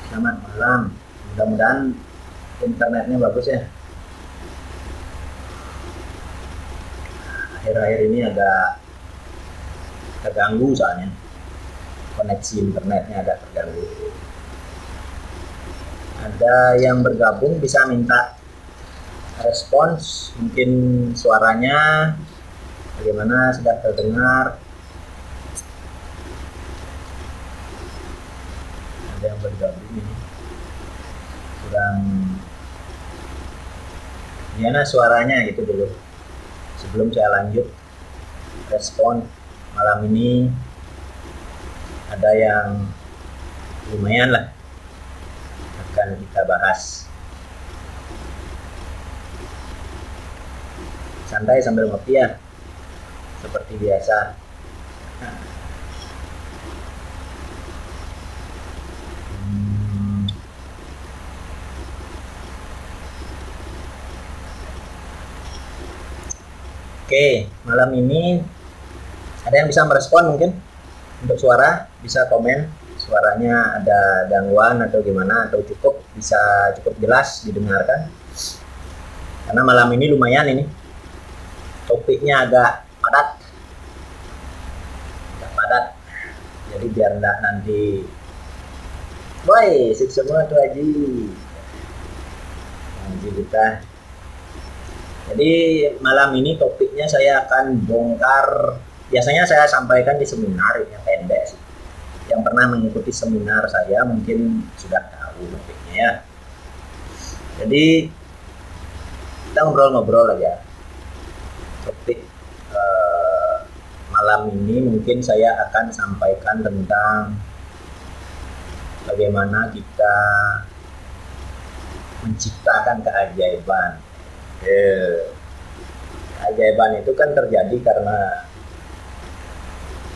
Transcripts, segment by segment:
Selamat malam. Mudah-mudahan internetnya bagus ya. Akhir-akhir ini agak terganggu soalnya. Koneksi internetnya agak terganggu. Ada yang bergabung bisa minta respons, mungkin suaranya bagaimana, sudah terdengar. Ada yang bergabung ini. Kurang gimana suaranya gitu dulu. Sebelum saya lanjut respon malam ini, ada yang lumayan lah akan kita bahas. Santai sambil ngopi ya, seperti biasa. Oke, malam ini ada yang bisa merespon mungkin untuk suara, bisa komen suaranya ada gangguan atau gimana, atau cukup jelas didengarkan. Karena malam ini lumayan ini topiknya agak padat, jadi biar enggak nanti woi sip semua tuh Haji kita. Jadi malam ini topiknya saya akan bongkar, biasanya saya sampaikan di seminar yang pendek sih. Yang pernah mengikuti seminar saya mungkin sudah tahu topiknya ya. Jadi kita ngobrol-ngobrol aja. Topik malam ini mungkin saya akan sampaikan tentang bagaimana kita menciptakan keajaiban. Keajaiban itu kan terjadi karena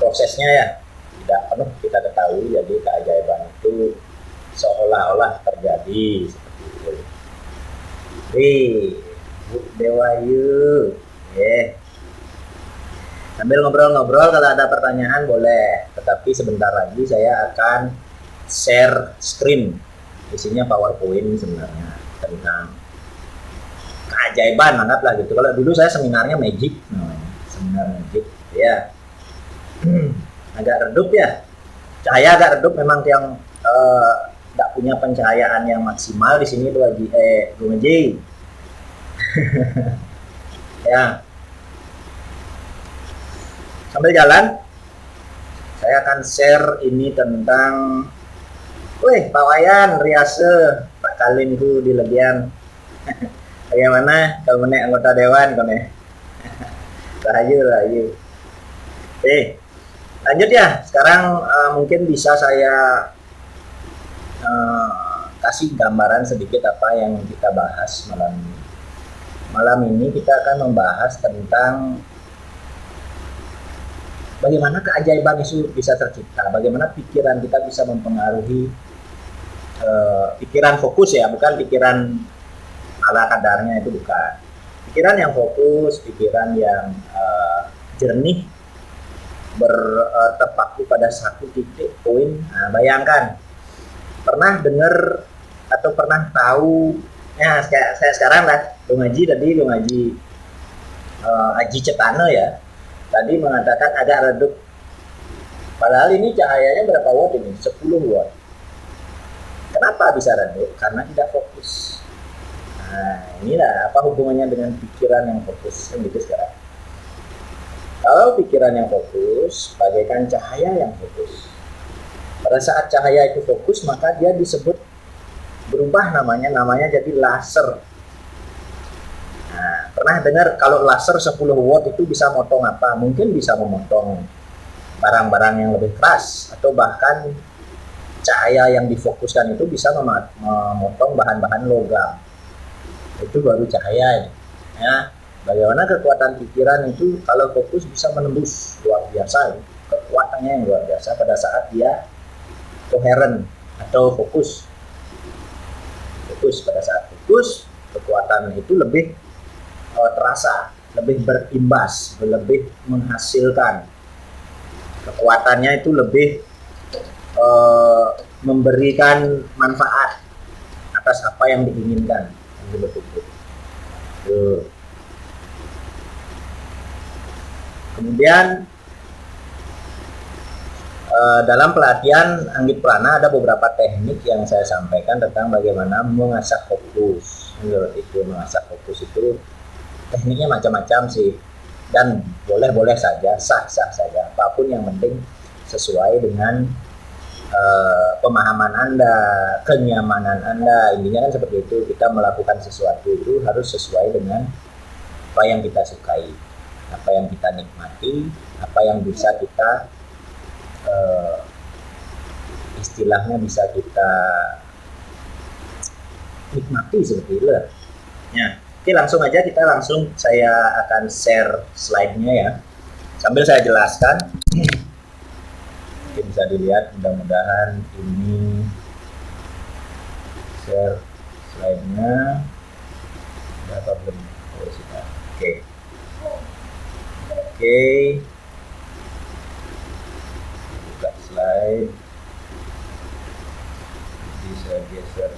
prosesnya ya tidak penuh kita ketahui, jadi keajaiban itu seolah-olah terjadi seperti itu. Bu Dewayu, sambil ngobrol-ngobrol kalau ada pertanyaan boleh, tetapi sebentar lagi saya akan share screen, isinya PowerPoint sebenarnya tentang keajaiban, anggaplah gitu. Kalau dulu saya seminarnya magic, seminar magic ya. Agak redup ya, cahaya agak redup memang, yang tidak punya pencahayaan yang maksimal di sini tuh Haji ya. Sambil jalan saya akan share ini tentang Pak Wayan Riase Pak Kalinku di Legian. Bagaimana kalau menek anggota dewan kone? Rahayu. Lanjut ya. Sekarang mungkin bisa saya kasih gambaran sedikit apa yang kita bahas malam ini. Malam ini kita akan membahas tentang bagaimana keajaiban itu bisa tercipta, bagaimana pikiran kita bisa mempengaruhi pikiran fokus ya, bukan pikiran ala kadarnya, itu bukan. Pikiran yang fokus, pikiran yang jernih, terpaku pada satu titik poin. Nah, bayangkan, pernah dengar atau pernah tahu ya, saya sekarang lah Bung Haji Haji Cetane ya, tadi mengatakan agak redup, padahal ini cahayanya berapa watt ini? 10 watt. Kenapa bisa redup? Karena tidak fokus. Nah, inilah apa hubungannya dengan pikiran yang fokus, kan gitu sekarang. Kalau pikiran yang fokus, bagaikan cahaya yang fokus. Pada saat cahaya itu fokus, maka dia disebut berubah namanya jadi laser. Nah, pernah dengar kalau laser 10 watt itu bisa motong apa? Mungkin bisa memotong barang-barang yang lebih keras, atau bahkan cahaya yang difokuskan itu bisa memotong bahan-bahan logam. Itu baru cahaya ya. Bagaimana kekuatan pikiran itu kalau fokus bisa menembus, luar biasa, kekuatannya yang luar biasa pada saat dia koheren atau fokus. Pada saat fokus, kekuatan itu lebih terasa, lebih berimbas, lebih menghasilkan. Kekuatannya itu lebih memberikan manfaat atas apa yang diinginkan. Betul. Kemudian dalam pelatihan Anggit Prana ada beberapa teknik yang saya sampaikan tentang bagaimana mengasah fokus. Menurut itu mengasah fokus itu tekniknya macam-macam sih, dan boleh-boleh saja, sah-sah saja, apapun yang penting sesuai dengan pemahaman Anda, kenyamanan Anda. Intinya kan seperti itu, kita melakukan sesuatu itu harus sesuai dengan apa yang kita sukai, apa yang kita nikmati, apa yang bisa kita istilahnya bisa kita nikmati seperti itu ya. Oke, langsung aja saya akan share slide-nya ya, sambil saya jelaskan. Mungkin bisa dilihat, mudah-mudahan ini share slide-nya ada belum? Oke, buka slide, bisa geser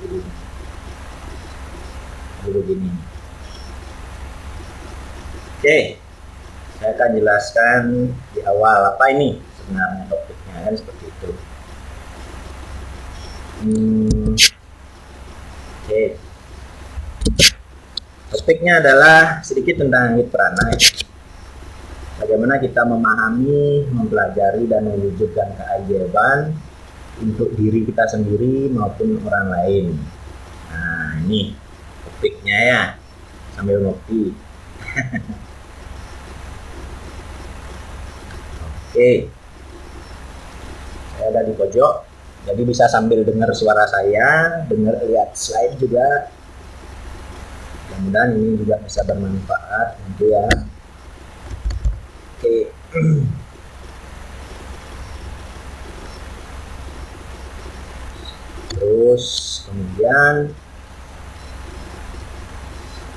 dulu gini. Oke, saya akan jelaskan di awal apa ini sebenarnya topiknya, kan seperti itu. Oke, topiknya adalah sedikit tentang Anggit Prana ya. Bagaimana kita memahami, mempelajari, dan mewujudkan keajaiban untuk diri kita sendiri maupun orang lain. Nah, ini topiknya ya, sambil ngopi. Oke, saya ada di pojok, jadi bisa sambil dengar suara saya, lihat slide juga. Mudah-mudahan ini juga bisa bermanfaat nanti ya. Oke. Terus kemudian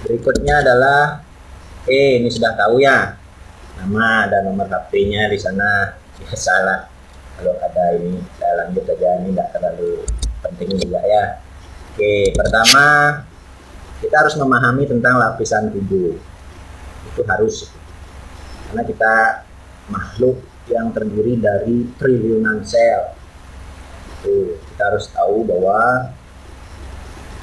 berikutnya adalah ini sudah tahu ya, nama dan nomor HP-nya di sana. Biasalah, kalau ada ini saya lanjut aja, ini tidak terlalu penting juga ya. Oke, pertama kita harus memahami tentang lapisan tubuh. Itu harus, karena kita makhluk yang terdiri dari triliunan sel. Kita harus tahu bahwa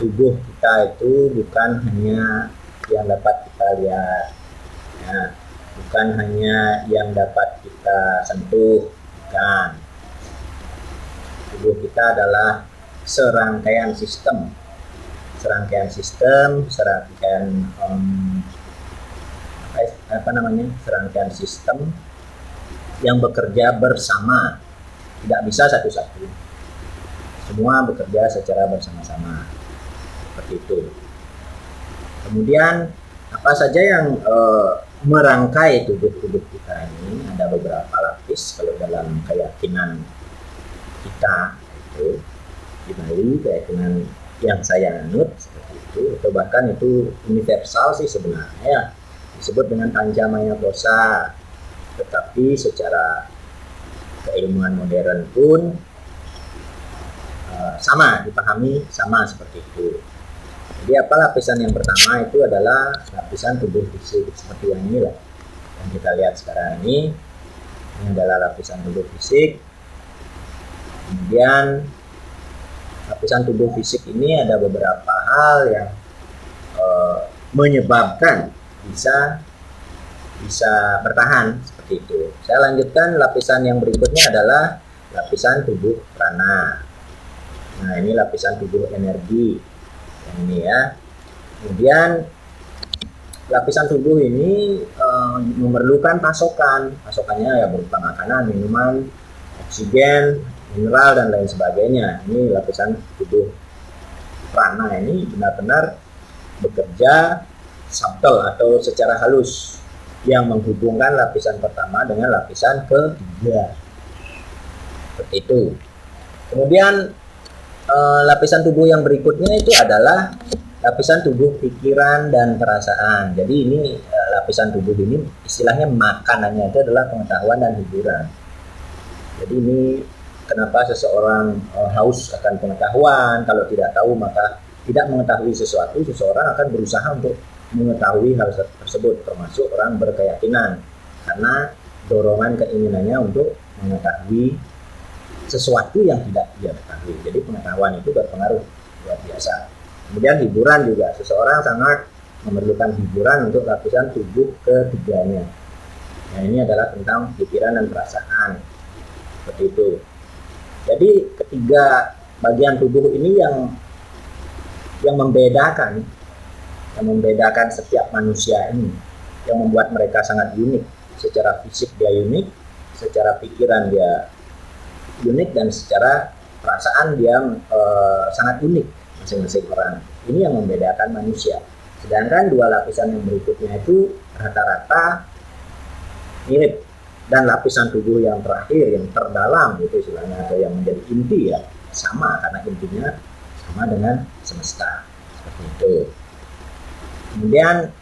tubuh kita itu bukan hanya yang dapat kita lihat ya, bukan hanya yang dapat kita sentuh, bukan. Tubuh kita adalah serangkaian sistem serangkaian sistem yang bekerja bersama, tidak bisa satu-satu, semua bekerja secara bersama-sama, seperti itu. Kemudian apa saja yang merangkai tubuh kita ini, ada beberapa lapis kalau dalam keyakinan kita itu di Bali, keyakinan yang saya anut seperti itu, atau bahkan itu universal sih sebenarnya ya, disebut dengan Pancamaya Kosa, tetapi secara keilmuan modern pun sama, dipahami sama seperti itu. Jadi apa lapisan yang pertama itu adalah lapisan tubuh fisik, seperti yang inilah yang kita lihat sekarang ini adalah lapisan tubuh fisik. Kemudian lapisan tubuh fisik ini ada beberapa hal yang menyebabkan bisa bertahan seperti itu. Saya lanjutkan, lapisan yang berikutnya adalah lapisan tubuh prana. Nah, ini lapisan tubuh energi yang ini ya. Kemudian lapisan tubuh ini memerlukan pasokannya ya, berupa makanan, minuman, oksigen, mineral, dan lain sebagainya. Ini lapisan tubuh prana ini benar-benar bekerja subtle atau secara halus yang menghubungkan lapisan pertama dengan lapisan ketiga, seperti itu. Kemudian lapisan tubuh yang berikutnya itu adalah lapisan tubuh pikiran dan perasaan. Jadi ini lapisan tubuh ini istilahnya makanannya itu adalah pengetahuan dan hiburan. Jadi ini Kenapa seseorang haus akan pengetahuan? Kalau tidak tahu maka tidak mengetahui sesuatu, seseorang akan berusaha untuk mengetahui hal tersebut, termasuk orang berkeyakinan, karena dorongan keinginannya untuk mengetahui sesuatu yang tidak dia ketahui. Jadi pengetahuan itu berpengaruh luar biasa. Kemudian hiburan juga, seseorang sangat memerlukan hiburan untuk lapisan tubuh ketiganya. Nah, ini adalah tentang pikiran dan perasaan, seperti itu. Jadi ketiga bagian tubuh ini yang membedakan setiap manusia ini, yang membuat mereka sangat unik. Secara fisik dia unik, secara pikiran dia unik, dan secara perasaan dia sangat unik masing-masing orang. Ini yang membedakan manusia. Sedangkan dua lapisan yang berikutnya itu rata-rata mirip, dan lapisan tubuh yang terakhir, yang terdalam itu istilahnya, atau yang menjadi inti ya, sama, karena intinya sama dengan semesta, seperti itu. Kemudian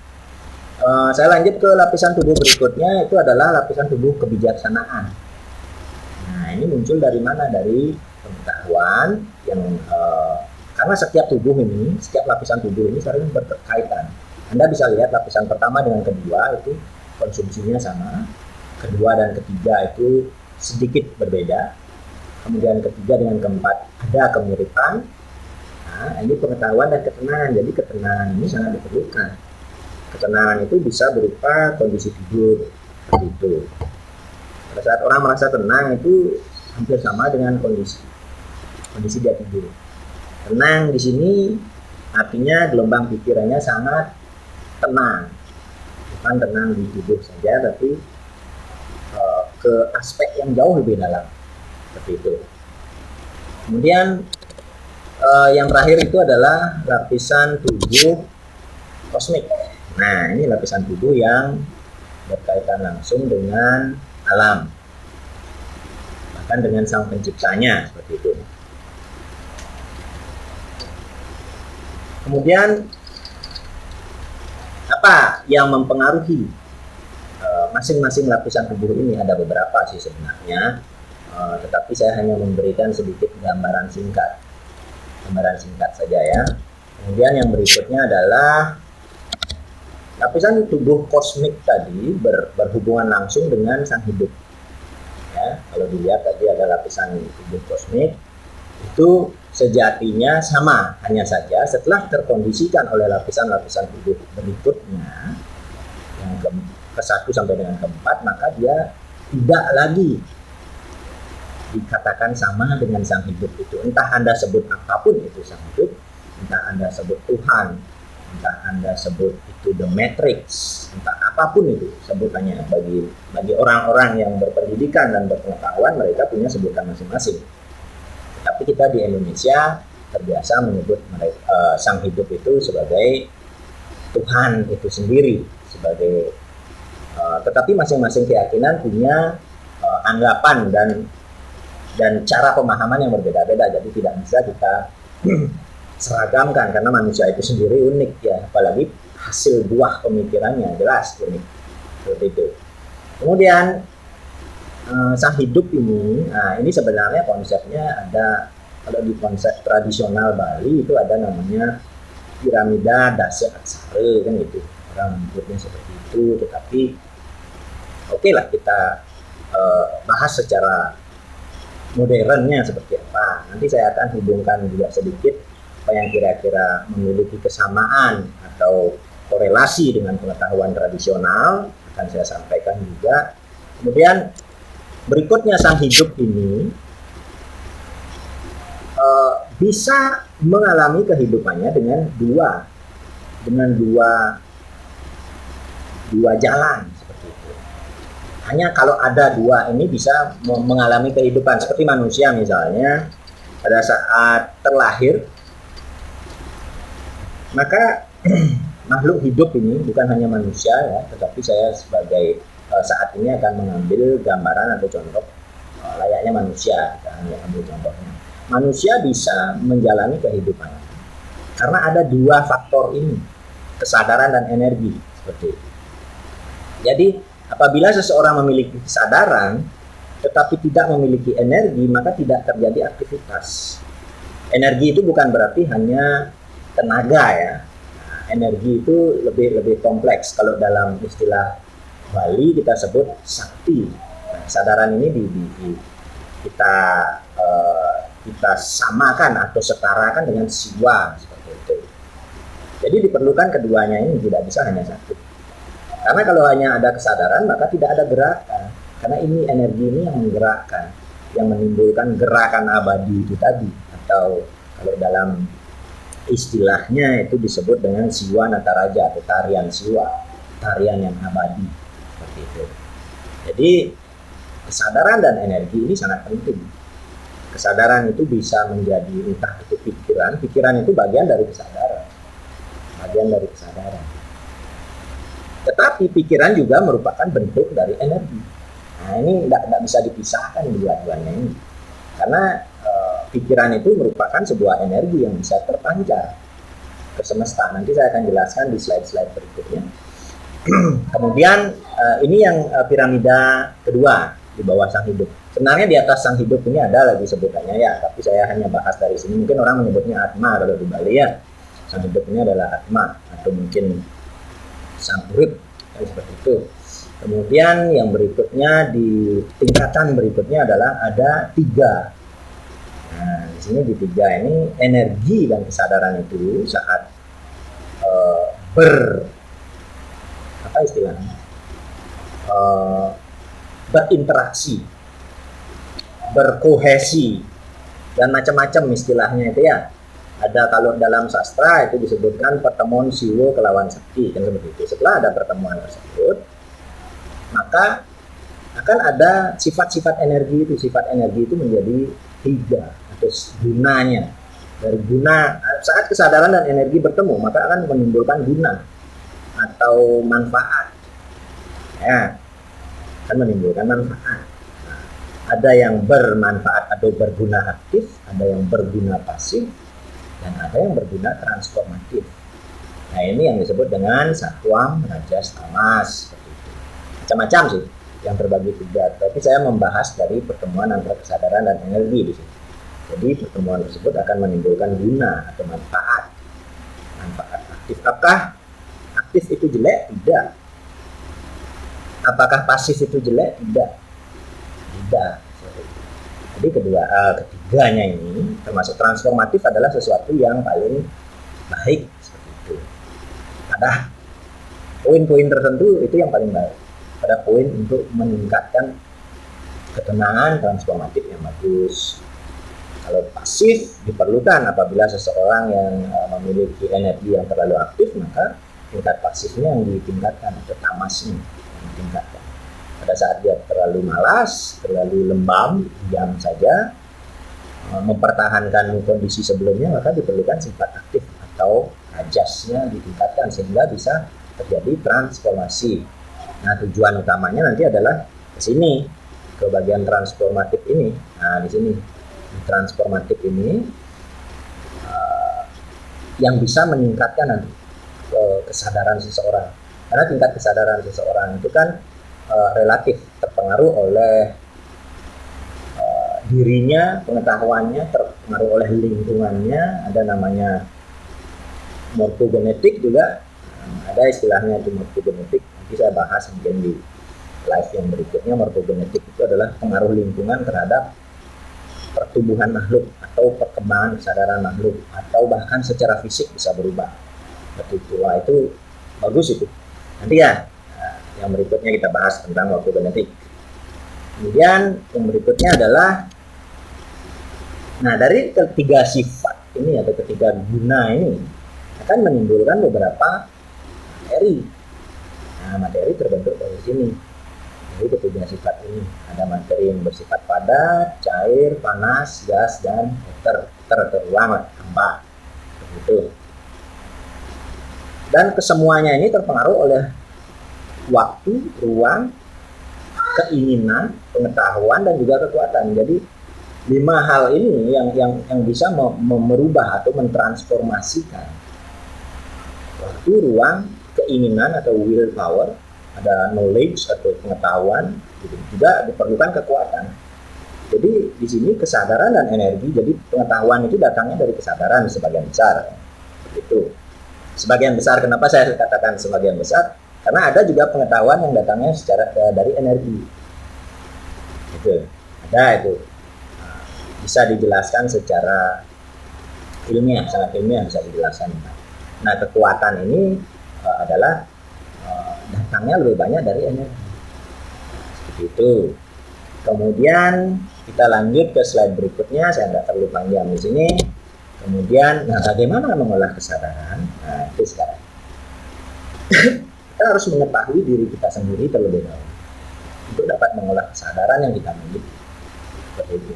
saya lanjut ke lapisan tubuh berikutnya, itu adalah lapisan tubuh kebijaksanaan. Nah, ini muncul dari mana? Dari pengetahuan yang karena setiap lapisan tubuh ini saling berkaitan. Anda bisa lihat lapisan pertama dengan kedua itu konsumsinya sama, kedua dan ketiga itu sedikit berbeda, kemudian ketiga dengan keempat ada kemiripan. Nah, ini pengetahuan dan ketenangan. Jadi ketenangan ini sangat diperlukan. Ketenangan itu bisa berupa kondisi tidur, seperti itu. Pada saat orang merasa tenang itu hampir sama dengan kondisi dia tidur. Tenang di sini artinya gelombang pikirannya sangat tenang, bukan tenang di tubuh saja, tapi ke aspek yang jauh lebih dalam, seperti itu. Kemudian yang terakhir itu adalah lapisan tubuh kosmik. Nah, ini lapisan tubuh yang berkaitan langsung dengan alam, bahkan dengan sang penciptanya, seperti itu. Kemudian apa yang mempengaruhi masing-masing lapisan tubuh ini? Ada beberapa sih sebenarnya, tetapi saya hanya memberikan sedikit gambaran singkat saja ya. Kemudian yang berikutnya adalah lapisan tubuh kosmik tadi berhubungan langsung dengan sang hidup. Ya, kalau dilihat tadi ada lapisan tubuh kosmik, itu sejatinya sama, hanya saja setelah terkondisikan oleh lapisan-lapisan tubuh berikutnya yang ke-1 sampai dengan ke-4, maka dia tidak lagi dikatakan sama dengan sang hidup itu. Entah Anda sebut apapun itu sang hidup, entah Anda sebut Tuhan, entah Anda sebut itu The Matrix, entah apapun itu sebutannya. Bagi orang-orang yang berpendidikan dan berpengetahuan, mereka punya sebutan masing-masing. Tapi kita di Indonesia terbiasa menyebut sang hidup itu sebagai Tuhan itu sendiri, tetapi masing-masing keyakinan punya anggapan dan cara pemahaman yang berbeda-beda. Jadi tidak bisa kita seragamkan, karena manusia itu sendiri unik ya, apalagi hasil buah pemikirannya jelas unik, seperti itu. Kemudian sang hidup ini, nah ini sebenarnya konsepnya ada, kalau di konsep tradisional Bali itu ada namanya piramida Dasya Aksara, kan gitu, orang menyebutnya seperti itu. Tetapi oke lah kita bahas secara modernnya seperti apa. Nanti saya akan hubungkan juga sedikit apa yang kira-kira memiliki kesamaan atau korelasi dengan pengetahuan tradisional, akan saya sampaikan juga. Kemudian berikutnya sang hidup ini bisa mengalami kehidupannya dengan dua jalan, seperti itu. Hanya kalau ada dua ini bisa mengalami kehidupan, seperti manusia misalnya pada saat terlahir, maka makhluk hidup ini bukan hanya manusia ya, tetapi saya sebagai saat ini akan mengambil gambaran atau contoh layaknya manusia. Ambil contohnya, manusia bisa menjalani kehidupan karena ada dua faktor ini, kesadaran dan energi, seperti itu. Jadi apabila seseorang memiliki kesadaran, tetapi tidak memiliki energi, maka tidak terjadi aktivitas. Energi itu bukan berarti hanya tenaga ya. Nah, energi itu lebih kompleks. Kalau dalam istilah Bali kita sebut sakti. Nah, kesadaran ini kita kita samakan atau setarakan dengan siwa seperti itu. Jadi diperlukan keduanya ini, tidak bisa hanya satu. Karena kalau hanya ada kesadaran maka tidak ada gerakan. Karena ini energi ini yang menggerakkan, yang menimbulkan gerakan abadi itu tadi, atau kalau dalam istilahnya itu disebut dengan siwa nataraja atau tarian siwa, tarian yang abadi seperti itu. Jadi kesadaran dan energi ini sangat penting. Kesadaran itu bisa menjadi entah itu pikiran itu bagian dari kesadaran, Tetapi pikiran juga merupakan bentuk dari energi. Nah ini tidak bisa dipisahkan dua-duanya ini, karena pikiran itu merupakan sebuah energi yang bisa terpancar ke semesta. Nanti saya akan jelaskan di slide-slide berikutnya. Kemudian ini yang piramida kedua di bawah sang hidup. Sebenarnya di atas sang hidup ini ada lagi sebutannya ya, tapi saya hanya bahas dari sini. Mungkin orang menyebutnya Atma kalau di Bali ya. Sang hidup ini adalah Atma, atau mungkin sang urip, seperti itu. Kemudian yang berikutnya, di tingkatan berikutnya adalah ada 3. Nah, di sini di 3 ini energi dan kesadaran itu saat berinteraksi, berkohesi, dan macam-macam istilahnya itu ya. Ada kalau dalam sastra itu disebutkan pertemuan siwo kelawan sakti, kan seperti itu. Setelah ada pertemuan tersebut, maka akan ada sifat-sifat energi itu. Sifat energi itu menjadi 3 atau gunanya. Dari guna, saat kesadaran dan energi bertemu, maka akan menimbulkan guna atau manfaat. Ya, akan menimbulkan manfaat. Nah, ada yang bermanfaat atau berguna aktif, ada yang berguna pasif, dan ada yang berguna transformatif. Nah ini yang disebut dengan satwam, rajas, tamas. Macam-macam sih yang terbagi 3. Tapi saya membahas dari pertemuan antara kesadaran dan energi di sini. Jadi pertemuan tersebut akan menimbulkan guna atau manfaat. Manfaat aktif. Apakah aktif itu jelek? Tidak. Apakah pasif itu jelek? Tidak. Tidak. Jadi ketiganya ini termasuk transformatif adalah sesuatu yang paling baik seperti itu. Pada poin-poin tertentu itu yang paling baik. Pada poin untuk meningkatkan ketenangan transformatif yang bagus. Kalau pasif diperlukan apabila seseorang yang memiliki energi yang terlalu aktif, maka tingkat pasifnya yang ditingkatkan atau tamasnya yang ditingkatkan. Pada saat dia terlalu malas, terlalu lembam, diam saja, mempertahankan kondisi sebelumnya, maka diperlukan sifat aktif atau rajasnya ditingkatkan sehingga bisa terjadi transformasi. Nah, tujuan utamanya nanti adalah ke sini, ke bagian transformatif ini. Nah, di sini, di transformatif ini yang bisa meningkatkan nanti kesadaran seseorang. Karena tingkat kesadaran seseorang itu kan relatif terpengaruh oleh dirinya, pengetahuannya, terpengaruh oleh lingkungannya. Ada namanya morfogenetik juga, ada istilahnya itu morfogenetik. Nanti saya bahas mungkin di live yang berikutnya. Morfogenetik itu adalah pengaruh lingkungan terhadap pertumbuhan makhluk atau perkembangan kesadaran makhluk, atau bahkan secara fisik bisa berubah. Wah, itu bagus itu. Nanti ya, yang berikutnya kita bahas tentang morfogenetik. Kemudian yang berikutnya adalah, nah dari ketiga sifat ini atau ketiga guna ini akan menimbulkan beberapa materi. Nah, materi terbentuk dari sini. Jadi ketiga sifat ini ada materi yang bersifat padat, cair, panas, gas, dan ether. Ether ruang, hampa. Begitu. Dan kesemuanya ini terpengaruh oleh waktu, ruang, keinginan, pengetahuan, dan juga kekuatan. Jadi 5 hal ini yang bisa merubah atau mentransformasikan waktu, ruang, keinginan atau willpower, ada knowledge atau pengetahuan, gitu. Juga diperlukan kekuatan. Jadi di sini kesadaran dan energi, jadi pengetahuan itu datangnya dari kesadaran sebagian besar. Itu sebagian besar. Kenapa saya katakan sebagian besar? Karena ada juga pengetahuan yang datangnya dari energi. Itu ada itu. Bisa dijelaskan secara ilmiah, sangat ilmiah bisa dijelaskan. Nah, kekuatan ini adalah datangnya lebih banyak dari energi. Seperti itu. Kemudian kita lanjut ke slide berikutnya, saya nggak terlalu panjang di sini. Kemudian, nah bagaimana mengolah kesadaran? Nah, itu sekarang. Kita harus mengetahui diri kita sendiri terlebih dahulu untuk dapat mengolah kesadaran yang kita miliki. Seperti itu.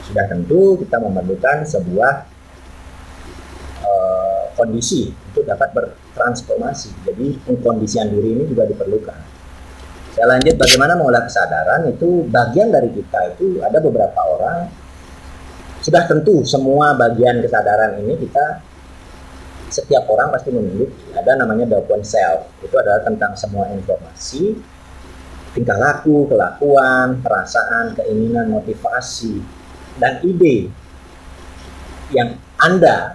Sudah tentu kita memerlukan sebuah kondisi untuk dapat bertransformasi. Jadi pengkondisian diri ini juga diperlukan. Saya lanjut bagaimana mengolah kesadaran. Itu bagian dari kita itu ada beberapa orang. Sudah tentu semua bagian kesadaran ini kita, setiap orang pasti memiliki. Ada namanya dopen self. Itu adalah tentang semua informasi, tingkah laku, kelakuan, perasaan, keinginan, motivasi, dan ide yang Anda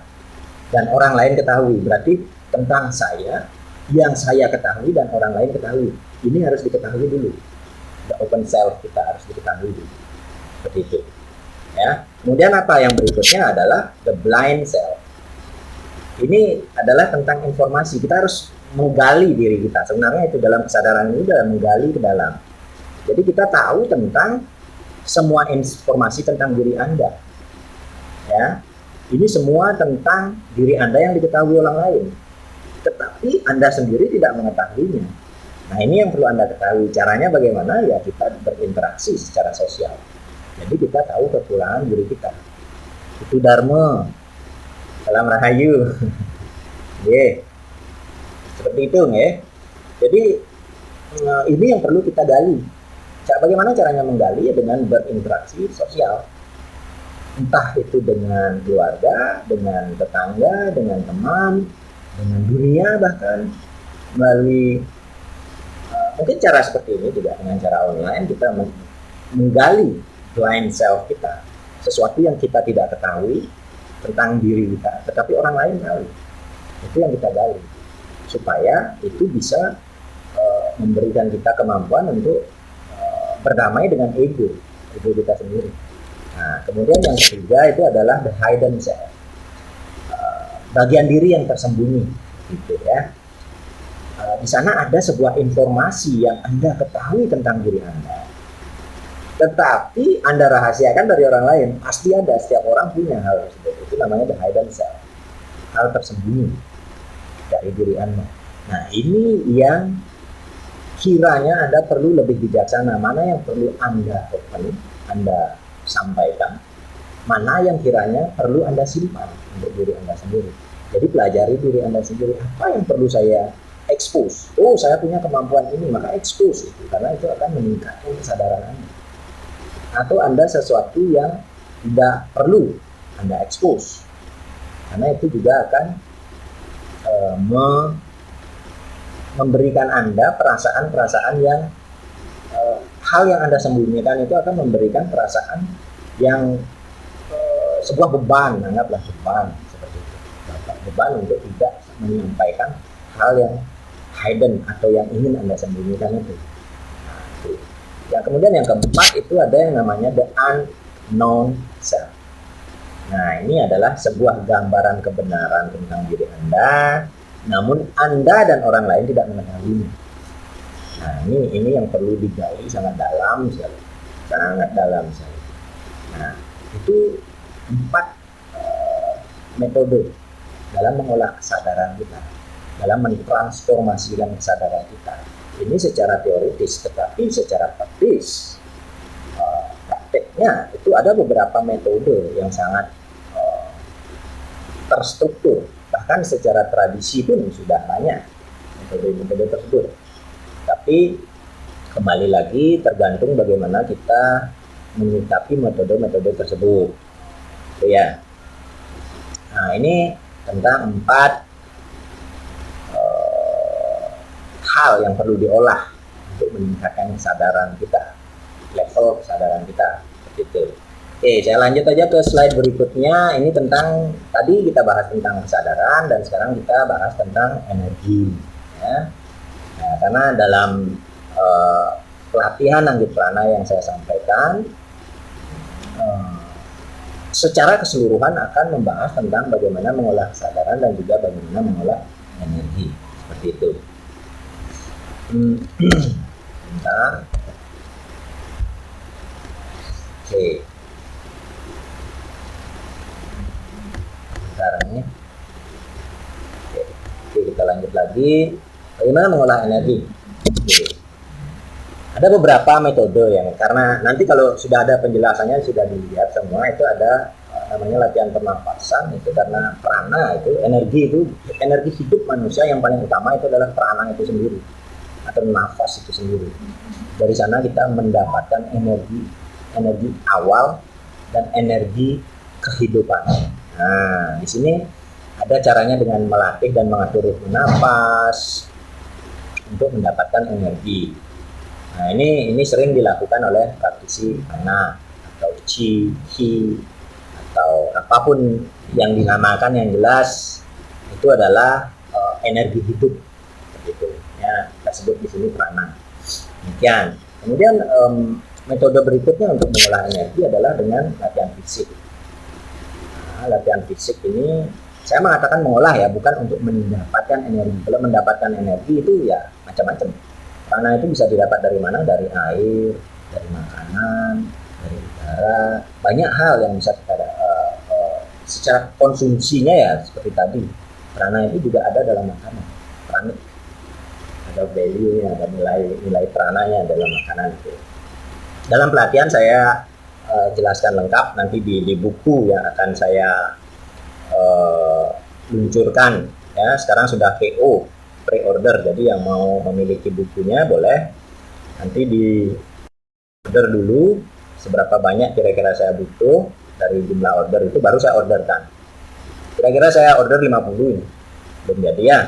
dan orang lain ketahui. Berarti tentang saya, yang saya ketahui dan orang lain ketahui. Ini harus diketahui dulu. The open self kita harus diketahui dulu. Seperti itu. Ya. Kemudian apa yang berikutnya adalah the blind self. Ini adalah tentang informasi. Kita harus menggali diri kita. Sebenarnya itu dalam kesadaran ini dalam menggali ke dalam. Jadi kita tahu tentang semua informasi tentang diri Anda. Ya. Ini semua tentang diri Anda yang diketahui orang lain. Tetapi Anda sendiri tidak mengetahuinya. Nah, ini yang perlu Anda ketahui. Caranya bagaimana? Ya, kita berinteraksi secara sosial. Jadi kita tahu kekurangan diri kita. Itu Dharma. Salam Rahayu. Yeah. Seperti itu, ya. Jadi ini yang perlu kita gali. Bagaimana caranya menggali? Ya dengan berinteraksi sosial. Entah itu dengan keluarga, dengan tetangga, dengan teman, dengan dunia bahkan. Melalui mungkin cara seperti ini juga dengan cara online kita menggali blind self kita, sesuatu yang kita tidak ketahui tentang diri kita, tetapi orang lain tahu. Itu yang kita gali supaya itu bisa memberikan kita kemampuan untuk berdamai dengan ego kita sendiri. Nah, kemudian yang ketiga itu adalah the hidden self, bagian diri yang tersembunyi, gitu ya. Di sana ada sebuah informasi yang Anda ketahui tentang diri Anda, tetapi Anda rahasiakan dari orang lain. Pasti ada, setiap orang punya hal tersebut. Itu namanya the hidden self, hal tersembunyi dari diri Anda. Nah, ini yang kiranya Anda perlu lebih bijaksana. Mana yang perlu Anda open, Anda sampaikan, mana yang kiranya perlu Anda simpan untuk diri Anda sendiri. Jadi pelajari diri Anda sendiri. Apa yang perlu saya expose? Oh, saya punya kemampuan ini, maka expose itu, karena itu akan meningkatkan kesadaran Anda. Atau Anda sesuatu yang tidak perlu Anda expose, karena itu juga akan memberikan Anda perasaan-perasaan yang hal yang Anda sembunyikan itu akan memberikan perasaan yang sebuah beban, anggaplah beban seperti itu, beban untuk tidak menyampaikan hal yang hidden atau yang ingin Anda sembunyikan itu. Nah, itu. Ya, kemudian yang keempat itu ada yang namanya the unknown self. Nah, ini adalah sebuah gambaran kebenaran tentang diri Anda, namun Anda dan orang lain tidak mengetahuinya. Nah, ini yang perlu digali sangat dalam sekali. Sangat dalam sekali. Nah, itu 4 metode dalam mengolah kesadaran kita, dalam mentransformasikan kesadaran kita. Ini secara teoritis, tetapi secara praktis, prakteknya itu ada beberapa metode yang sangat terstruktur. Bahkan secara tradisi pun sudah banyak metode-metode tersebut. Tapi kembali lagi tergantung bagaimana kita menyikapi metode-metode tersebut. Itu ya. Nah, ini tentang 4 hal yang perlu diolah untuk meningkatkan kesadaran kita, level kesadaran kita, seperti itu. Oke, saya lanjut aja ke slide berikutnya. Ini tentang, tadi kita bahas tentang kesadaran dan sekarang kita bahas tentang energi, ya. Nah, karena dalam pelatihan lanjut prana yang saya sampaikan secara keseluruhan akan membahas tentang bagaimana mengolah kesadaran dan juga bagaimana mengolah energi, seperti itu. Bentar. Oke. Sekarang ini. Oke, kita lanjut lagi. Bagaimana mengolah energi? Oke. Ada beberapa metode yang, karena nanti kalau sudah ada penjelasannya, sudah dilihat semua, itu ada namanya latihan pernapasan. Itu karena prana itu energi hidup manusia yang paling utama itu adalah prana itu sendiri atau nafas itu sendiri. Dari sana kita mendapatkan energi awal dan energi kehidupan. Nah, di sini ada caranya dengan melatih dan mengatur ritme nafas untuk mendapatkan energi. Nah, ini sering dilakukan oleh praktisi prana atau chi, ki, atau apapun yang dinamakan, yang jelas itu adalah energi hidup, gitu ya, kita sebut di sini prana. Demikian. Kemudian metode berikutnya untuk mengolah energi adalah dengan latihan fisik. Nah, latihan fisik ini saya mengatakan mengolah ya, bukan untuk mendapatkan energi. Kalau mendapatkan energi itu ya macam-macam. Prana itu bisa didapat dari mana? Dari air, dari makanan, dari udara, banyak hal yang bisa kita secara konsumsinya ya, seperti tadi. Prana itu juga ada dalam makanan, pranik. Ada value-nya, ada nilai prananya dalam makanan itu. Dalam pelatihan saya jelaskan lengkap nanti di buku yang akan saya luncurkan ya. Sekarang sudah PO, pre-order, jadi yang mau memiliki bukunya boleh nanti di order dulu seberapa banyak kira-kira saya butuh. Dari jumlah order itu baru saya orderkan. Kira-kira saya order 50 ini belum jadi ya,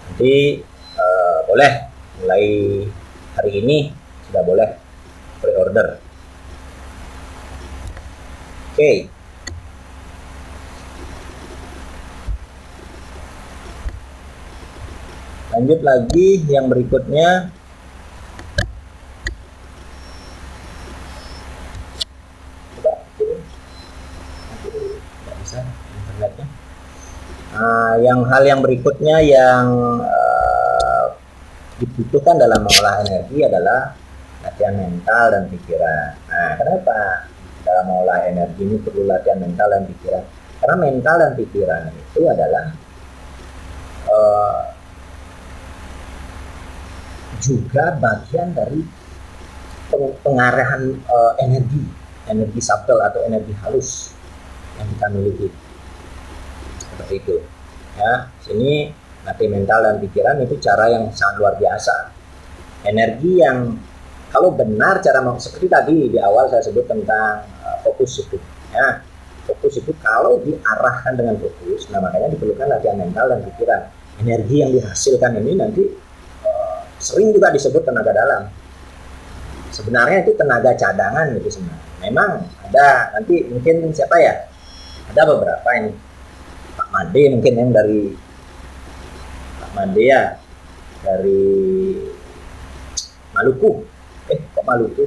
nanti boleh mulai hari ini sudah boleh pre-order. Oke. Lanjut lagi yang berikutnya. Coba tidak bisa internetnya. Hal yang berikutnya yang dibutuhkan dalam mengolah energi adalah latihan mental dan pikiran. Nah, kenapa dalam mengolah energi ini perlu latihan mental dan pikiran? Karena mental dan pikiran itu adalah juga bagian dari pengarahan energi subtle atau energi halus yang kita miliki, seperti itu ya. Sini latih mental dan pikiran itu cara yang sangat luar biasa. Energi yang kalau benar cara seperti tadi di awal saya sebut tentang fokus itu ya. Fokus itu kalau diarahkan dengan fokus, nah makanya diperlukan latihan mental dan pikiran. Energi yang dihasilkan ini nanti sering juga disebut tenaga dalam. Sebenarnya itu tenaga cadangan gitu sebenarnya. Memang ada, nanti mungkin siapa ya? Ada beberapa ini. Pak Made mungkin yang dari Pak Made ya, dari Maluku. Kok Maluku?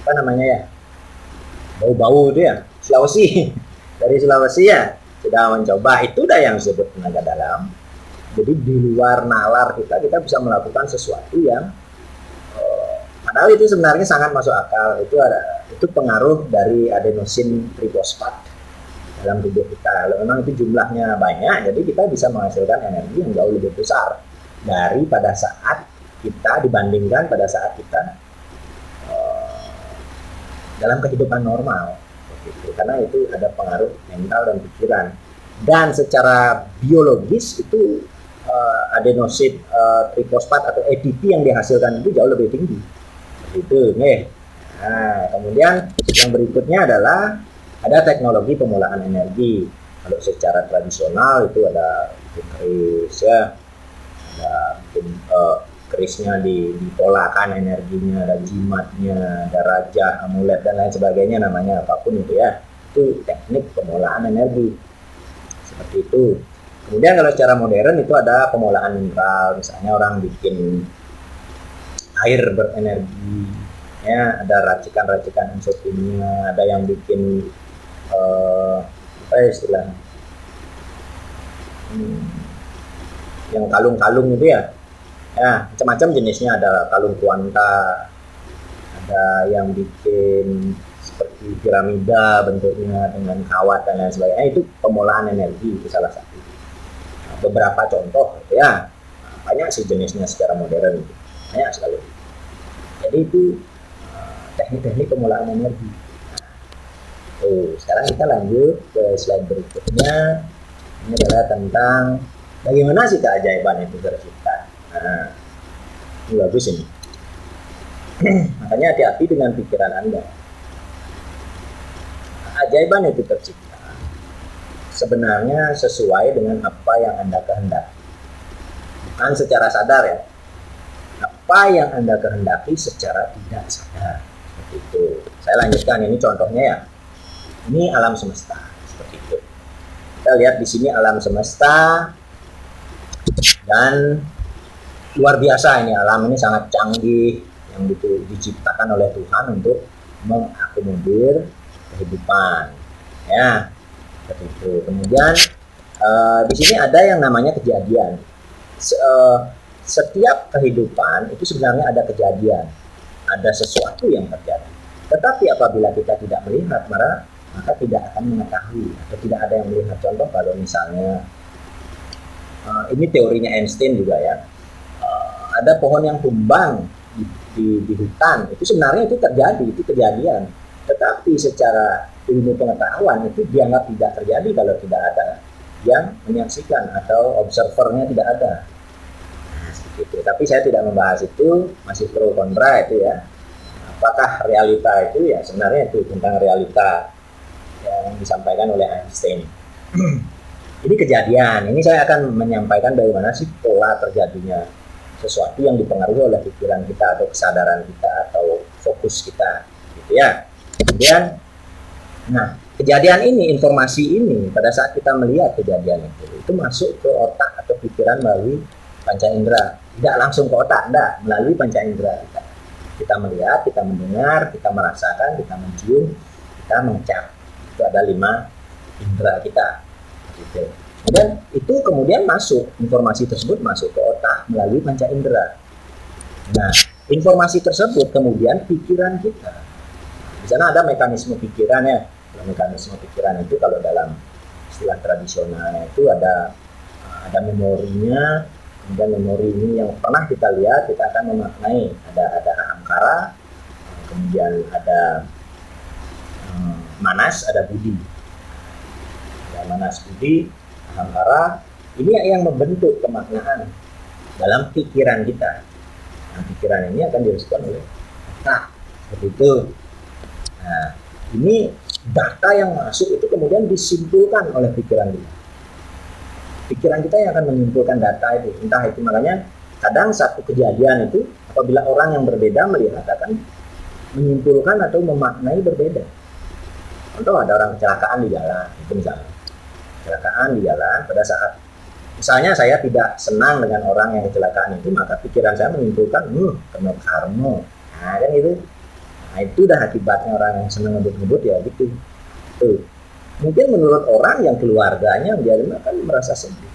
Apa namanya ya? Bau-bau itu ya, Sulawesi. Dari Sulawesi ya, sudah mencoba. Itu dah yang disebut tenaga dalam. Jadi di luar nalar kita bisa melakukan sesuatu yang padahal itu sebenarnya sangat masuk akal. Itu pengaruh dari adenosin trifosfat dalam tubuh kita. Kalau memang itu jumlahnya banyak, jadi kita bisa menghasilkan energi yang jauh lebih besar dari pada saat kita dibandingkan pada saat kita dalam kehidupan normal. Gitu. Karena itu ada pengaruh mental dan pikiran. Dan secara biologis itu adenosin trifosfat atau ATP yang dihasilkan itu jauh lebih tinggi. Itu nih. Nah, kemudian yang berikutnya adalah ada teknologi pengolahan energi. Kalau secara tradisional itu ada keris ya, ada mungkin kerisnya dipolakan energinya, ada jimatnya, ada raja, amulet dan lain sebagainya, namanya apapun itu ya, itu teknik pengolahan energi seperti itu. Kemudian kalau secara modern itu ada pengolahan mineral, misalnya orang bikin air berenergi, ya ada racikan-racikan unsur kimia, ada yang bikin apa istilahnya, yang kalung-kalung itu ya, macam-macam jenisnya, ada kalung kuanta, ada yang bikin seperti piramida bentuknya dengan kawat dan lain sebagainya. Itu pengolahan energi, itu salah satu. Nah, beberapa contoh gitu ya, banyak sih jenisnya secara modern, banyak sekali. Jadi itu teknik-teknik pengolahan energi. Sekarang kita lanjut ke slide berikutnya. Ini adalah tentang bagaimana sih keajaiban itu tercipta. Nah, ini bagus ini. Makanya hati-hati dengan pikiran Anda. Keajaiban itu tercipta sebenarnya sesuai dengan apa yang Anda kehendaki. Bukan secara sadar ya. Apa yang Anda kehendaki secara tidak sadar. Seperti itu. Saya lanjutkan, ini contohnya ya. Ini alam semesta, seperti itu. Kita lihat di sini alam semesta, dan luar biasa ini alam ini, sangat canggih, yang diciptakan oleh Tuhan untuk mengakomodir kehidupan, ya, seperti itu. Kemudian di sini ada yang namanya kejadian. Setiap kehidupan itu sebenarnya ada kejadian, ada sesuatu yang terjadi. Tetapi apabila kita tidak melihat, maka tidak akan mengetahui, atau tidak ada yang melihat. Contoh kalau misalnya ini teorinya Einstein juga ya, ada pohon yang tumbang di hutan, itu sebenarnya itu terjadi, itu kejadian. Tetapi secara ilmu pengetahuan itu dianggap tidak terjadi kalau tidak ada yang menyaksikan atau observernya tidak ada. Nah, seperti itu. Tapi saya tidak membahas itu, masih pro kontra itu ya. Apakah realita itu ya, sebenarnya itu tentang realita yang disampaikan oleh Einstein. Ini kejadian. Ini saya akan menyampaikan bagaimana sih pola terjadinya sesuatu yang dipengaruhi oleh pikiran kita atau kesadaran kita atau fokus kita, gitu ya. Kemudian, nah, kejadian ini, informasi ini pada saat kita melihat kejadian itu masuk ke otak atau pikiran melalui panca indera. Tidak langsung ke otak, enggak, melalui panca indera kita. Kita melihat, kita mendengar, kita merasakan, kita mencium, kita mengecap. Itu ada 5 indera kita, gitu. Dan itu kemudian masuk, informasi tersebut masuk ke otak melalui panca indera. Nah, informasi tersebut kemudian pikiran kita. Di sana ada mekanisme pikiran ya. Mekanisme pikiran itu kalau dalam istilah tradisionalnya itu ada memorinya. Kemudian memori ini yang pernah kita lihat, kita akan memaknai. Ada ahamkara, kemudian ada manas, ada budi. Ada manas, budi, ahamkara. Ini yang membentuk kemaknaan dalam pikiran kita. Nah, pikiran ini akan direspon oleh otak, seperti itu. Nah, ini data yang masuk itu kemudian disimpulkan oleh pikiran kita. Pikiran kita yang akan menyimpulkan data itu. Entah itu, makanya kadang satu kejadian itu apabila orang yang berbeda melihat akan menyimpulkan atau memaknai berbeda. Contoh, ada orang kecelakaan di jalan, itu misalnya kecelakaan di jalan, pada saat misalnya saya tidak senang dengan orang yang kecelakaan itu, maka pikiran saya menyimpulkan kena karma. Nah, kan itu. Nah, itu dah akibatnya orang yang senang ngebut-ngebut ya gitu. Tuh. Mungkin menurut orang yang keluarganya dia akan merasa sedih.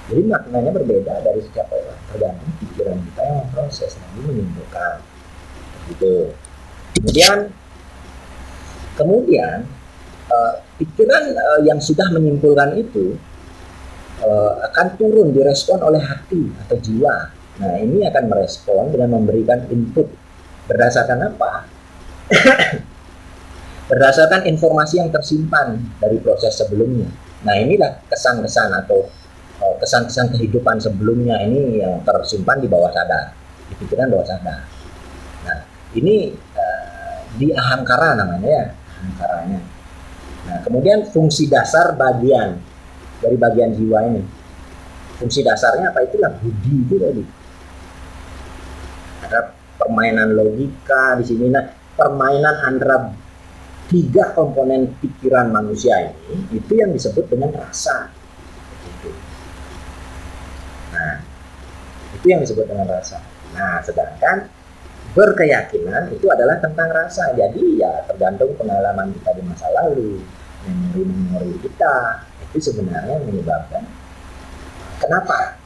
Jadi maknanya berbeda dari setiap orang, tergantung pikiran kita yang proses nanti menyimpulkan. Gitu. Kemudian pikiran yang sudah menyimpulkan itu akan turun direspon oleh hati atau jiwa. Nah, ini akan merespon dengan memberikan input berdasarkan apa? Berdasarkan informasi yang tersimpan dari proses sebelumnya. Nah, inilah kesan-kesan atau kesan-kesan kehidupan sebelumnya ini yang tersimpan di bawah sadar, di pikiran bawah sadar. Nah, ini di ahamkara namanya ya, ahamkaranya. Nah, kemudian fungsi dasar bagian dari bagian jiwa ini. fungsi dasarnya apa? Itulah budi itu tadi. Ada permainan logika di sini. Nah, permainan antara tiga komponen pikiran manusia ini itu yang disebut dengan rasa. Nah, itu yang disebut dengan rasa. Nah, sedangkan berkeyakinan itu adalah tentang rasa. Jadi ya tergantung pengalaman kita di masa lalu, memori-memori kita itu sebenarnya menyebabkan kenapa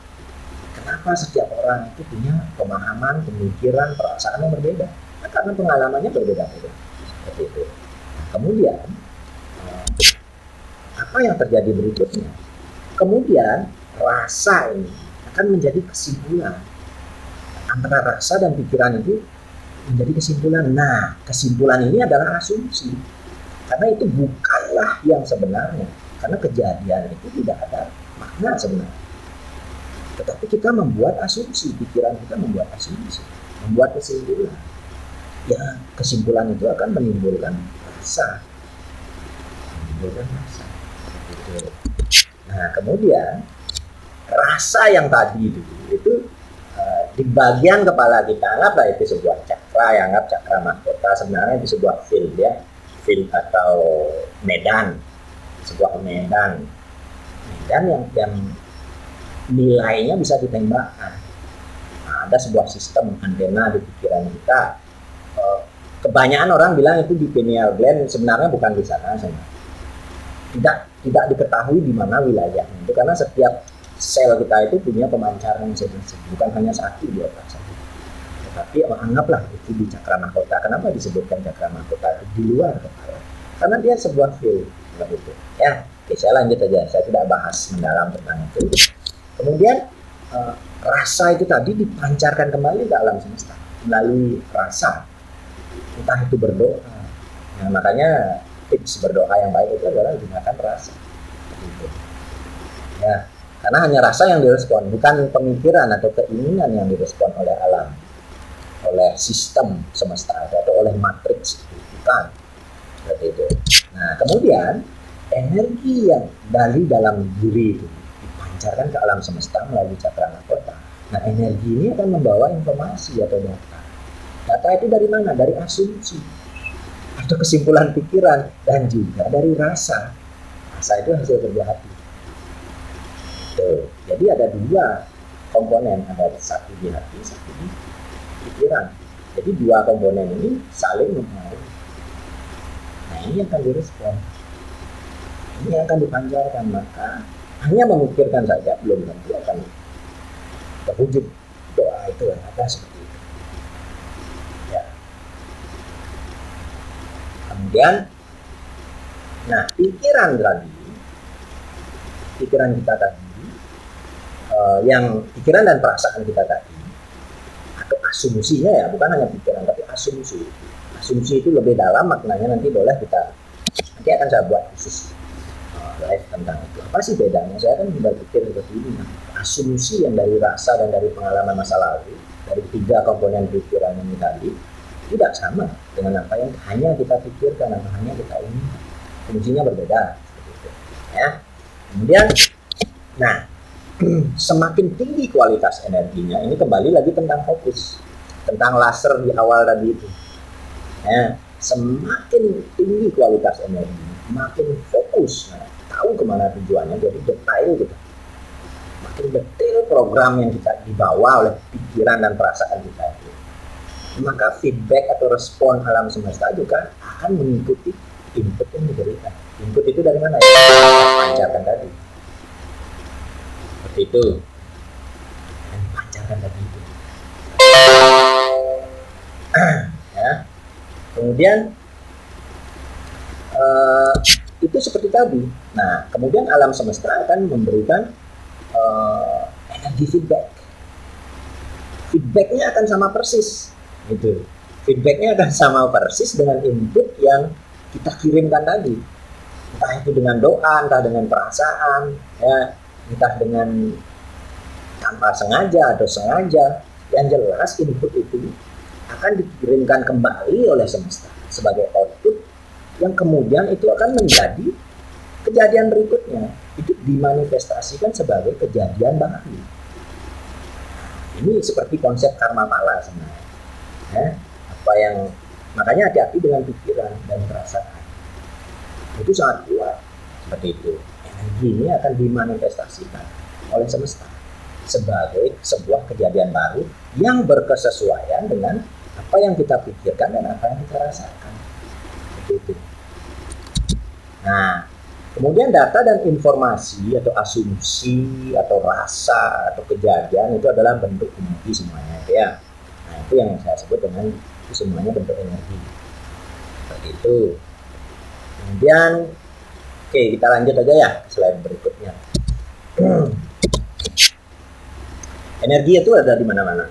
setiap orang itu punya pemahaman, pemikiran, perasaan yang berbeda. Nah, karena pengalamannya berbeda-beda. Seperti itu. Kemudian apa yang terjadi berikutnya? Kemudian rasa ini akan menjadi kesimpulan. Antara rasa dan pikiran itu menjadi kesimpulan. Nah, kesimpulan ini adalah asumsi. Karena itu bukanlah yang sebenarnya. Karena kejadian itu tidak ada makna sebenarnya. Tetapi kita membuat asumsi, pikiran kita membuat asumsi, membuat kesimpulan. Ya, kesimpulan itu akan menimbulkan rasa. Nah, kemudian rasa yang tadi itu di bagian kepala kita, anggaplah itu sebuah cakra, yang anggap cakra mahkota, sebenarnya itu sebuah field ya, field atau medan, sebuah medan yang nilainya bisa ditembakkan. Nah, ada sebuah sistem antena di pikiran kita. Kebanyakan orang bilang itu di pineal gland, sebenarnya bukan di sana. Tidak diketahui di mana wilayahnya. Itu karena setiap sel kita itu punya pemancaran masing-masing, bukan hanya satu di otak saja. Tetapi anggaplah itu di cakra mahkota. Kenapa disebutkan cakra mahkota? Itu di luar kepala. Karena dia sebuah field begitu. Ya, oke, saya lanjut aja. Saya tidak bahas mendalam tentang itu. Kemudian rasa itu tadi dipancarkan kembali ke alam semesta melalui rasa, entah itu berdoa. Nah, makanya tips berdoa yang baik itu adalah gunakan rasa. Gitu. Ya, karena hanya rasa yang direspon, bukan pemikiran atau keinginan yang direspon oleh alam, oleh sistem semesta atau oleh matriks, bukan. Seperti itu. Nah, kemudian energi yang dari dalam diri itu dipancarkan ke alam semesta melalui cakra mahkota. Nah, energi ini akan membawa informasi atau data. Data itu dari mana? Dari asumsi atau kesimpulan pikiran dan juga dari rasa. Rasa itu hasil kerja hati. Tuh. Jadi ada dua komponen, ada satu di hati, satu di pikiran. Jadi dua komponen ini saling mempengaruhi. Nah, ini akan direspon. Ini akan dipancarkan, maka hanya memikirkan saja belum tentu akan terwujud doa itu yang ada seperti itu. Ya. Kemudian, nah pikiran kita tadi, yang pikiran dan perasaan kita tadi, atau asumsinya ya, bukan hanya pikiran tapi asumsi. Asumsi itu lebih dalam maknanya, nanti akan saya buat khusus live tentang itu. Apa sih bedanya? Saya kan berpikir seperti ini. Asumsi yang dari rasa dan dari pengalaman masa lalu, dari tiga komponen pikiran ini tadi, tidak sama dengan apa yang hanya kita pikirkan atau hanya kita inginkan. Fungsinya berbeda. Ya. Kemudian, nah, semakin tinggi kualitas energinya, ini kembali lagi tentang fokus, tentang laser di awal tadi itu. Ya, semakin tinggi kualitas energi, makin fokus. Nah, tahu kemana tujuannya, jadi detail gitu. Makin detail program yang kita dibawa oleh pikiran dan perasaan kita itu. Maka feedback atau respon alam semesta juga akan mengikuti input yang diberikan. Input itu dari mana ya? Pancarkan tadi. Seperti itu. Dan pancarkan tadi itu. Ya. Kemudian itu seperti tadi. Nah, kemudian alam semesta akan memberikan energi feedback. Feedbacknya akan sama persis, gitu. Feedbacknya akan sama persis dengan input yang kita kirimkan tadi. Entah itu dengan doa, entah dengan perasaan, ya, entah dengan tanpa sengaja atau sengaja. Yang jelas input itu akan dikirimkan kembali oleh semesta sebagai output yang kemudian itu akan menjadi kejadian berikutnya. Itu dimanifestasikan sebagai kejadian baru. Ini seperti konsep karma pala sebenarnya. Ya, apa yang makanya hati-hati dengan pikiran dan perasaan. Itu sangat kuat seperti itu. Energi ini akan dimanifestasikan oleh semesta sebagai sebuah kejadian baru yang berkesesuaian dengan apa yang kita pikirkan dan apa yang kita rasakan. Seperti itu. Nah, kemudian data dan informasi atau asumsi atau rasa atau kejadian itu adalah bentuk energi semuanya, ya. Nah, itu yang saya sebut dengan itu semuanya bentuk energi. Seperti itu. Kemudian, oke, kita lanjut aja ya ke slide berikutnya. Energi itu ada di mana-mana.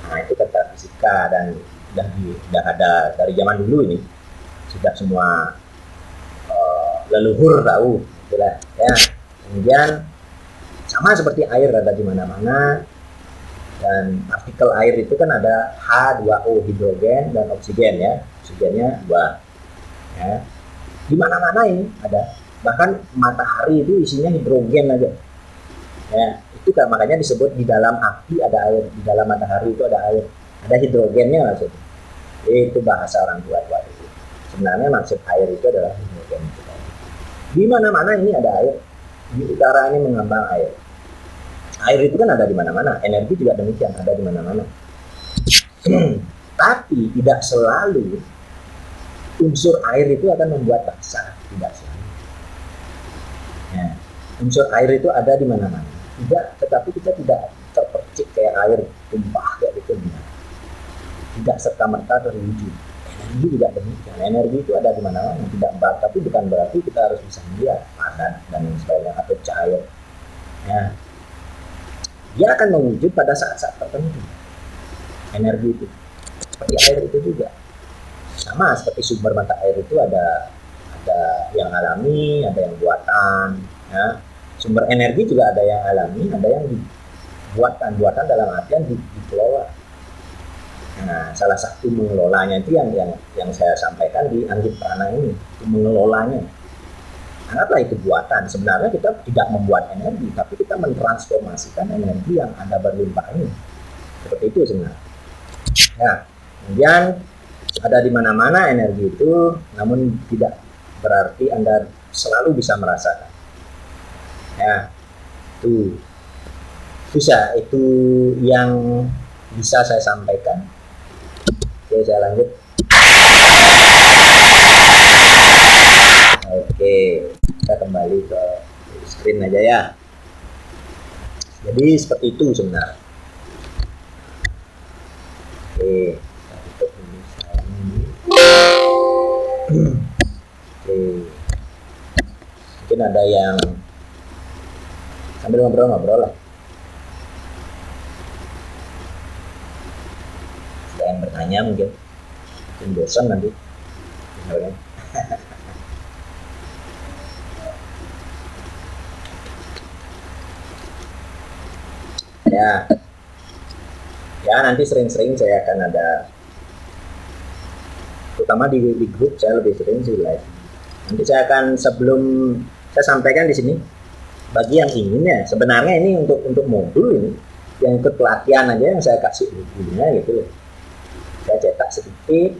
Nah, itu kata fisika dan sudah ada dari zaman dulu ini. Sudah semua leluhur tahu, itulah ya. Kemudian sama seperti air ada di mana-mana, dan partikel air itu kan ada H2O hidrogen dan oksigen ya, oksigennya 2 ya. Di mana-mana ini ada, bahkan matahari itu isinya hidrogen aja ya. Itu kan makanya disebut di dalam api ada air, di dalam matahari itu ada air, ada hidrogennya maksudnya. Itu bahasa orang tua itu. Sebenarnya maksud air itu adalah hidrogen. Di mana-mana ini ada air. Di utara ini mengambang air. Air itu kan ada di mana-mana. Energi juga demikian, ada di mana-mana. Tapi tidak selalu unsur air itu akan membuat basah. Tidak selalu. Ya. Unsur air itu ada di mana-mana. Tidak, tetapi kita tidak terpercik kayak air tumpah kayak gitu. Tidak serta-merta terwujud. Energi juga demikian. Energi itu ada di mana-mana, tidak bak, tapi bukan berarti kita harus bisa melihat padat dan sebagainya atau cair. Ya. Dia akan mewujud pada saat-saat tertentu. Energi itu, seperti air itu juga, sama seperti sumber mata air itu ada yang alami, ada yang buatan. Ya. Sumber energi juga ada yang alami, ada yang dibuatkan. Buatan dalam artian dikelola. Nah, salah satu mengelolanya itu yang saya sampaikan di Anggit Prana ini, itu mengelolanya. Anggaplah itu buatan. Sebenarnya kita tidak membuat energi, tapi kita mentransformasikan energi yang ada berlimpah ini. Seperti itu sebenarnya. Nah, kemudian ada di mana-mana energi itu, namun tidak berarti Anda selalu bisa merasakan. Ya, itu bisa, itu yang bisa saya sampaikan. Oke, saya lanjut. Oke, kita kembali ke screen aja ya. Jadi seperti itu sebenarnya. Oke, kita tutup dulu slide-nya ini. Oke, mungkin ada yang sambil ngobrol-ngobrol lah. Yang bertanya mungkin bosan nanti misalnya. ya nanti sering-sering saya akan ada, terutama di grup saya lebih sering sih live. Nanti saya akan, sebelum saya sampaikan di sini bagi yang ingin ya, sebenarnya ini untuk modul ini yang ikut pelatihan aja yang saya kasih bukunya gitu loh. Saya cetak sedikit,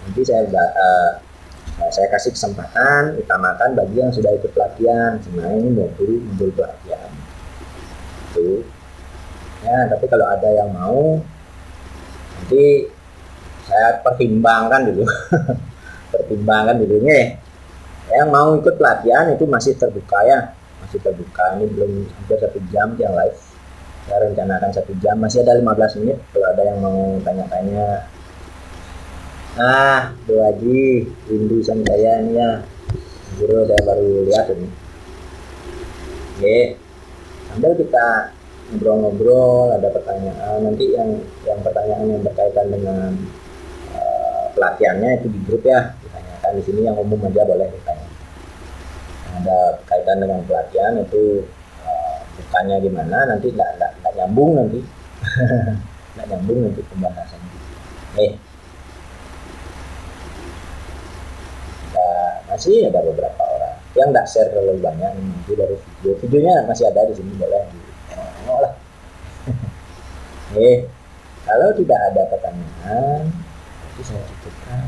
nanti saya kasih kesempatan, utamakan bagi yang sudah ikut pelatihan. Sebenarnya ini modul pelatihan itu ya, tapi kalau ada yang mau nanti saya pertimbangkan dulu. Pertimbangkan dulu nih. Yang mau ikut pelatihan itu masih terbuka ya, masih terbuka. Ini belum hampir 1 jam yang live, saya rencanakan 1 jam, masih ada 15 menit kalau ada yang mau tanya-tanya. Bu Haji, rindu sama saya ini ya, guru saya baru lihat ini. Oke, sambil kita ngobrol-ngobrol, ada pertanyaan nanti yang pertanyaan yang berkaitan dengan pelatihannya itu di grup ya, ditanyakan di sini, yang umum aja boleh ditanya. Ada kaitan dengan pelatihan itu bukannya gimana, nanti nggak nyambung nanti. Nggak nyambung nanti pembahasannya. Masih ada beberapa orang. yang nggak share terlalu banyak nanti dari videonya masih ada di sini, boleh tengok lah. Kalau tidak ada pertanyaan, nanti saya cukupkan.